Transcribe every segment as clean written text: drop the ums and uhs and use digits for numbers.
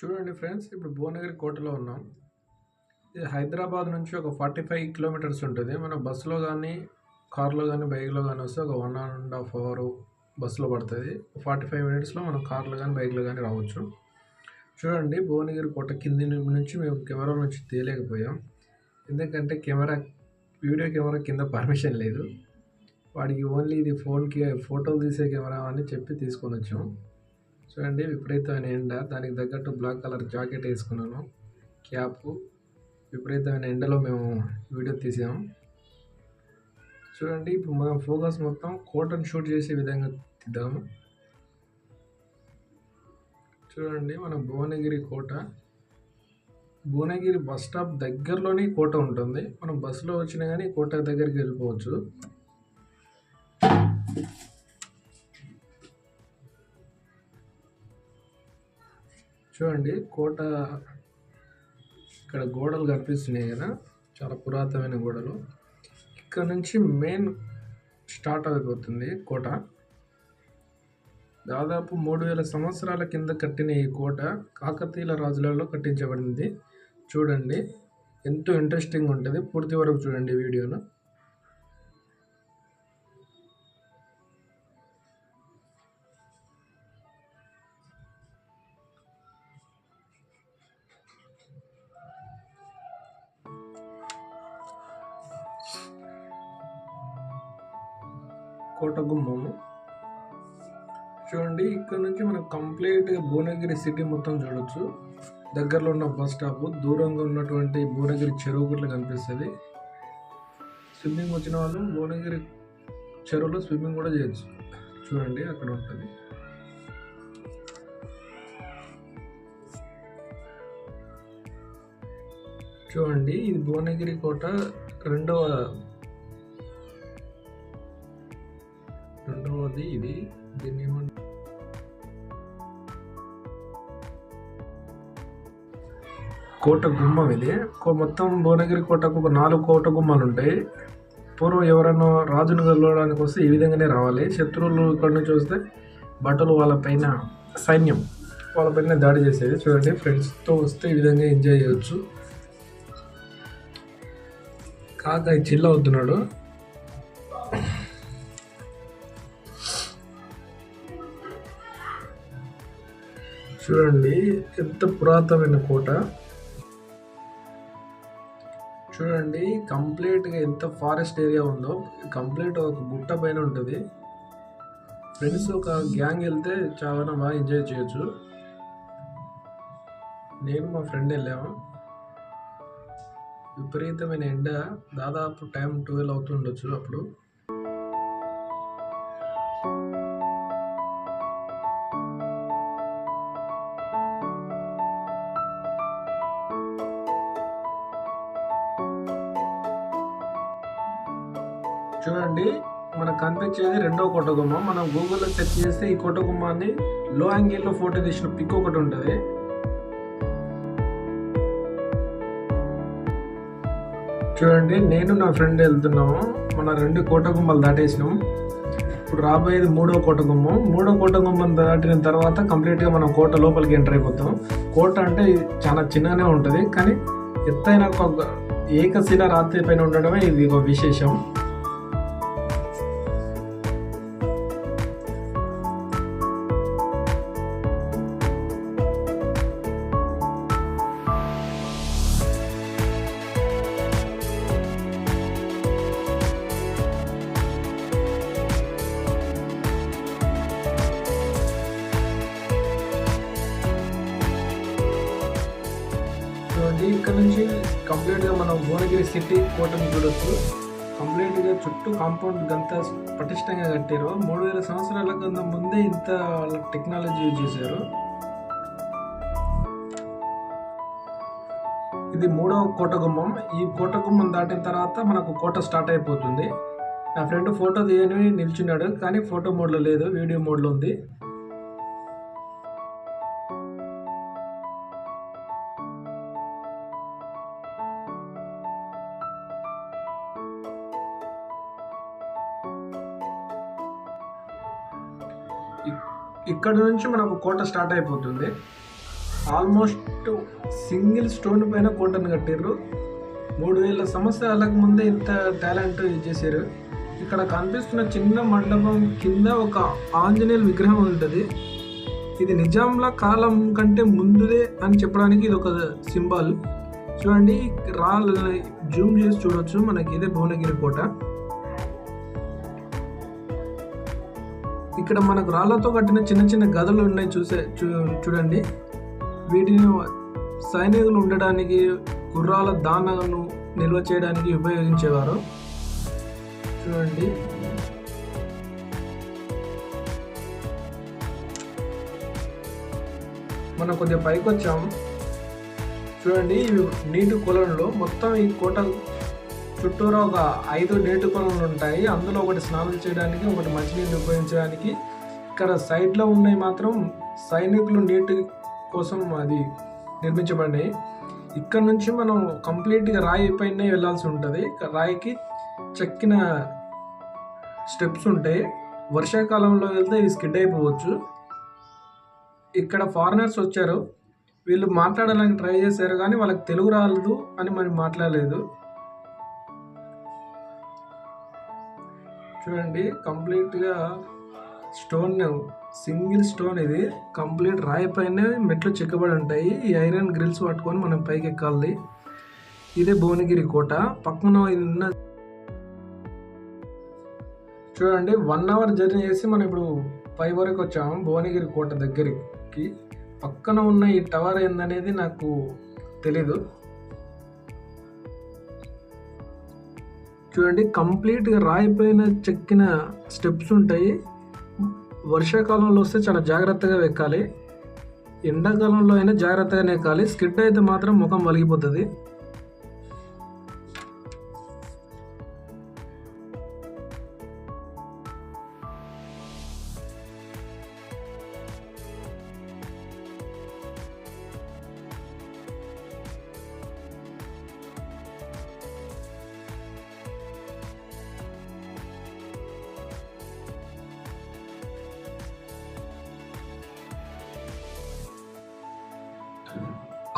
చూడండి ఫ్రెండ్స్, ఇప్పుడు భువనగిరి కోటలో ఉన్నాం. ఇది హైదరాబాద్ నుంచి ఒక 45 కిలోమీటర్స్ ఉంటుంది. మనం బస్సులో కానీ, కార్లో కానీ, బైక్లో కానీ వస్తే ఒక 1.5 అవర్ బస్సులో పడుతుంది. 45 మినిట్స్లో మనం కార్లో కానీ, బైక్లో కానీ రావచ్చు. చూడండి, భువనగిరి కోట కింది నుంచి మేము కెమెరా నుంచి తీయలేకపోయాం. ఎందుకంటే వీడియో కెమెరా కింద పర్మిషన్ లేదు. వాడికి ఓన్లీ ఇది ఫోన్కి ఫోటోలు తీసే కెమెరా అని చెప్పి తీసుకొని వచ్చాం. చూడండి, విపరీతమైన ఎండ, దానికి తగ్గట్టు బ్లాక్ కలర్ జాకెట్ వేసుకున్నాను, క్యాప్. విపరీతమైన ఎండలో మేము వీడియో తీసాం. చూడండి, ఇప్పుడు మనం ఫోకస్ మొత్తం కోటను షూట్ చేసే విధంగా తీద్దాము. చూడండి, మన భువనగిరి కోట. భువనగిరి బస్ స్టాప్ దగ్గరలోనే కోట ఉంటుంది. మనం బస్సులో వచ్చినా కానీ కోట దగ్గరికి వెళ్ళిపోవచ్చు. చూడండి, కోట ఇక్కడ గోడలు కనిపిస్తున్నాయి కదా, చాలా పురాతనమైన గోడలు. ఇక్కడ నుంచి మెయిన్ స్టార్ట్ అయిపోతుంది కోట. దాదాపు 3000 సంవత్సరాల కింద కట్టిన ఈ కోట కాకతీయుల రాజులలో కట్టించబడింది. చూడండి, ఎంతో ఇంట్రెస్టింగ్ ఉంటుంది. పూర్తి వరకు చూడండి వీడియోను. కోట గుమ్మము చూడండి, ఇక్కడ నుంచి మనం కంప్లీట్గా భువనగిరి సిటీ మొత్తం చూడొచ్చు. దగ్గరలో ఉన్న బస్ స్టాప్, దూరంగా ఉన్నటువంటి భువనగిరి చెరువు గుట్ల కనిపిస్తుంది. స్విమ్మింగ్ వచ్చిన వాళ్ళు భువనగిరి చెరువులో స్విమ్మింగ్ కూడా చేయొచ్చు. చూడండి, అక్కడ ఉంటుంది. చూడండి, ఇది భువనగిరి కోట రెండవది. ఇది దీన్ని కోట గుమ్మం. ఇది మొత్తం భువనగిరి కోటకు ఒక 4 కోట గుమ్మాలు ఉంటాయి. పూర్వం ఎవరైనా రాజును గెలవడానికి వస్తే ఈ విధంగానే రావాలి. శత్రువులు ఇక్కడ నుంచి వస్తే బట్టలు వాళ్ళపైన, సైన్యం వాళ్ళపైన దాడి చేసేది. చూడండి, ఫ్రెండ్స్తో వస్తే ఈ విధంగా ఎంజాయ్ చేయొచ్చు. కాక చిల్ అవుతున్నాడు. చూడండి, ఎంత పురాతనమైన కోట. చూడండి, కంప్లీట్గా ఎంత ఫారెస్ట్ ఏరియా ఉందో. కంప్లీట్ ఒక గుట్ట పైన ఉంటుంది. ఫ్రెండ్స్ ఒక గ్యాంగ్ వెళ్తే చాలా బాగా ఎంజాయ్ చేయొచ్చు. నేను మా ఫ్రెండ్ వెళ్ళాము. విపరీతమైన ఎండ, దాదాపు టైం 12 అవుతుండొచ్చు అప్పుడు. చూడండి, మనకు కనిపించేది రెండవ కోట గుమ్మం. మనం గూగుల్లో సెర్చ్ చేస్తే ఈ కోట గుమ్మాన్ని లో యాంగిల్లో ఫోటో తీసిన పిక్ ఒకటి ఉంటుంది. చూడండి, నేను నా ఫ్రెండ్ వెళ్తున్నాము. మన 2 కోట గుమ్మాలు దాటేసినాం. ఇప్పుడు రాబోయేది 3వ కోట గుమ్మం. 3వ కోట గుమ్మం దాటిన తర్వాత కంప్లీట్గా మనం కోట లోపలికి ఎంటర్ అయిపోతాం. కోట అంటే చాలా చిన్నగానే ఉంటుంది, కానీ ఎత్తైన ఒక ఏకశిల రాత్రి పైన ఉండడమే ఇది ఒక విశేషం. ఇక్కడ నుంచి కంప్లీట్గా మనం భువనగిరి సిటీ కోటను చూడొచ్చు. కంప్లీట్గా చుట్టూ కాంపౌండ్ అంతా పటిష్టంగా కట్టారు. 3000 సంవత్సరాల కింద ముందే ఇంత టెక్నాలజీ యూజ్ చేశారు. ఇది 3వ కోట గుమ్మం. ఈ కోట గుమ్మం దాటిన తర్వాత మనకు కోట స్టార్ట్ అయిపోతుంది. నా ఫ్రెండ్ ఫోటో తీయని నిల్చున్నాడు, కానీ ఫోటో మోడ్లో లేదు, వీడియో మోడ్లో ఉంది. ఇక్కడ నుంచి మనకు కోట స్టార్ట్ అయిపోతుంది. ఆల్మోస్ట్ సింగిల్ స్టోన్ పైన కోటను కట్టారు. 3000 సంవత్సరాలకు ముందే ఇంత టాలెంట్ చేశారు. ఇక్కడ కనిపిస్తున్న చిన్న మండపం కింద ఒక ఆంజనేయుల విగ్రహం ఉంటుంది. ఇది నిజాంల కాలం కంటే ముందుదే అని చెప్పడానికి ఇది ఒక సింబల్. చూడండి, జూమ్ చేసి చూడొచ్చు. మనకి ఇదే భువనగిరి కోట. ఇక్కడ మనకు రాళ్లతో కట్టిన చిన్న చిన్న గదులు ఉన్నాయి. చూడండి, వీటిని సైనికులు ఉండడానికి, గుర్రాల దానాలను నిల్వ చేయడానికి ఉపయోగించేవారు. చూడండి, మనం కొద్దిగా పైకి వచ్చాము. చూడండి, నీటి కొలంలో మొత్తం ఈ కోట చుట్టూరా ఒక 5 నీటి కొలనులు ఉంటాయి. అందులో ఒకటి స్నానం చేయడానికి, ఒకటి మంచినీళ్ళు ఉపయోగించడానికి. ఇక్కడ సైడ్లో ఉన్నాయి మాత్రం సైనికులు నీటి కోసం అది నిర్మించబడినాయి. ఇక్కడ నుంచి మనం కంప్లీట్గా రాయి పైన వెళ్ళాల్సి ఉంటుంది. రాయికి చెక్కిన స్టెప్స్ ఉంటాయి. వర్షాకాలంలో వెళ్తే ఇది స్కిడ్ అయిపోవచ్చు. ఇక్కడ ఫారినర్స్ వచ్చారు. వీళ్ళు మాట్లాడాలని ట్రై చేశారు, కానీ వాళ్ళకి తెలుగు రాలేదు అని మనం మాట్లాడలేదు. చూడండి, కంప్లీట్గా స్టోన్, సింగిల్ స్టోన్. ఇది కంప్లీట్ రాయి పైన మెట్లు చెక్కబడి ఉంటాయి. ఈ ఐరన్ గ్రిల్స్ పట్టుకొని మనం పైకి ఎక్కాలి. ఇదే భువనగిరి కోట. పక్కన ఉన్న చూడండి, 1 అవర్ జర్నీ చేసి మనం ఇప్పుడు 5 వరకు వచ్చాము భువనగిరి కోట దగ్గరికి. పక్కన ఉన్న ఈ టవర్ ఏందనేది నాకు తెలీదు. చూడండి, కంప్లీట్గా రాయి పైన చెక్కిన స్టెప్స్ ఉంటాయి. వర్షాకాలంలో వస్తే చాలా జాగ్రత్తగా ఎక్కాలి. ఎండాకాలంలో అయినా జాగ్రత్తగానే ఎక్కాలి. స్కిడ్ అయితే మాత్రం ముఖం వలిగిపోతుంది.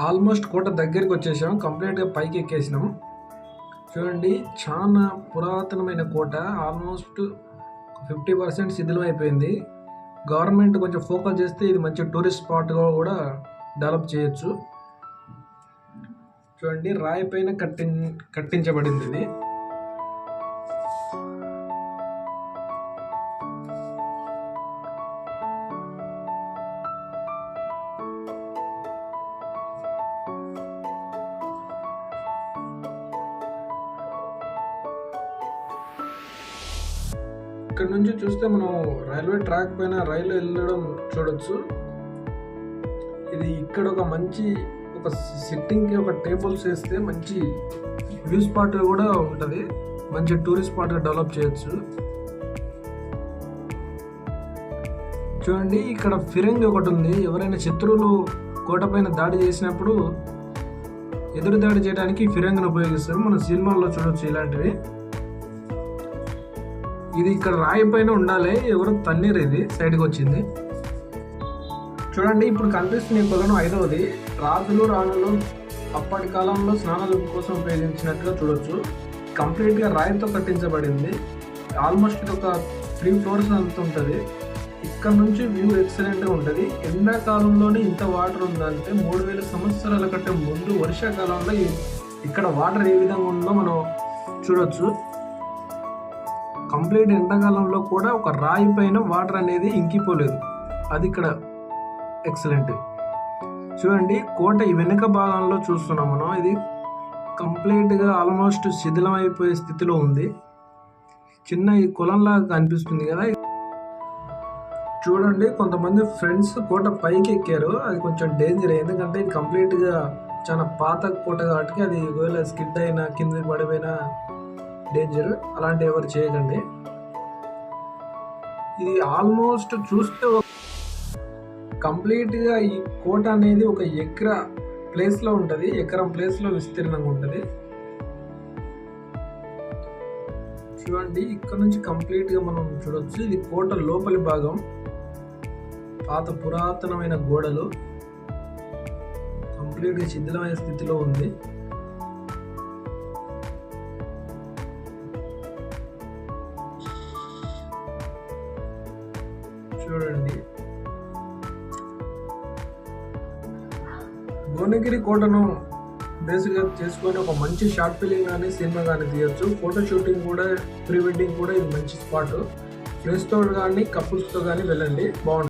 ఆల్మోస్ట్ కోట దగ్గరికి వచ్చేసాం. కంప్లీట్గా పైకి ఎక్కేసినాం. చూడండి, చాలా పురాతనమైన కోట. ఆల్మోస్ట్ 50% శిథిలం అయిపోయింది. గవర్నమెంట్ కొంచెం ఫోకస్ చేస్తే ఇది మంచి టూరిస్ట్ స్పాట్గా కూడా డెవలప్ చేయొచ్చు. చూడండి, రాయి పైన కట్టించబడింది ఇది. ఇక్కడ నుంచి చూస్తే మనం రైల్వే ట్రాక్ పైన రైలు వెళ్ళడం చూడొచ్చు. ఇది ఇక్కడ ఒక మంచి సిట్టింగ్కి ఒక టేబుల్స్ వేస్తే మంచి వ్యూ స్పాట్ కూడా ఉంటుంది. మంచి టూరిస్ట్ స్పాట్గా డెవలప్ చేయొచ్చు. చూడండి, ఇక్కడ ఫిరంగి ఒకటి ఉంది. ఎవరైనా శత్రువులు కోట పైన దాడి చేసినప్పుడు ఎదురు దాడి చేయడానికి ఫిరంగిని ఉపయోగిస్తారు. మనం సినిమాల్లో చూడొచ్చు ఇలాంటివి. ఇది ఇక్కడ రాయి పైన ఉండాలి. ఎవరో తన్నీరు ఇది సైడ్కి వచ్చింది. చూడండి, ఇప్పుడు కనిపిస్తున్న ఈ కొలను 5వది. రాజులు రాణులు అప్పటి కాలంలో స్నానాల కోసం ఉపయోగించినట్టుగా చూడొచ్చు. కంప్లీట్గా రాయితో కట్టించబడింది. ఆల్మోస్ట్ ఇది ఒక 3 floors అంత ఉంటుంది. ఇక్కడ నుంచి వ్యూ ఎక్సలెంట్గా ఉంటుంది. ఎండాకాలంలోనే ఇంత వాటర్ ఉందంటే 3000 సంవత్సరాల కంటే ముందు వర్షాకాలంలో ఇక్కడ వాటర్ ఏ విధంగా ఉందో మనం చూడొచ్చు. కంప్లీట్ ఎండాకాలంలో కూడా ఒక రాయి పైన వాటర్ అనేది ఇంకిపోలేదు. అది ఇక్కడ ఎక్సలెంట్. చూడండి, కోట ఈ వెనుక భాగంలో చూస్తున్నాం మనం. ఇది కంప్లీట్గా ఆల్మోస్ట్ శిథిలం అయిపోయే స్థితిలో ఉంది. చిన్న ఈ కొలంలాగా కనిపిస్తుంది కదా. చూడండి, కొంతమంది ఫ్రెండ్స్ కోట పైకి ఎక్కారు. అది కొంచెం డేంజర్, ఎందుకంటే ఇది కంప్లీట్గా చాలా పాత కోట కాబట్టి అది ఒకవేళ స్కిడ్ అయినా కింద పడిపోయినా డేంజర్. అలాంటి ఎవరు చేయకండి. ఇది ఆల్మోస్ట్ చూస్తే కంప్లీట్గా ఈ కోట అనేది ఒక ప్లేస్లో ఉంటుంది. ఎకరం ప్లేస్లో విస్తీర్ణంగా ఉంటుంది. చూడండి, ఇక్కడ నుంచి కంప్లీట్గా మనం చూడొచ్చు. ఇది కోట లోపలి భాగం. పాత పురాతనమైన గోడలు. కంప్లీట్గా శిథిలమైన స్థితిలో ఉంది. చూడండి, భువనగిరి కోటను బేస్గా చేసుకొని ఒక మంచి షార్ట్ ఫిలిం కానీ సినిమా కానీ తీయొచ్చు. ఫోటో షూటింగ్ కూడా, ప్రీ వెడ్డింగ్ కూడా ఇది మంచి స్పాట్. ఫ్రెండ్స్తో కానీ కపుల్స్తో కానీ వెళ్ళండి, బాగుంటుంది.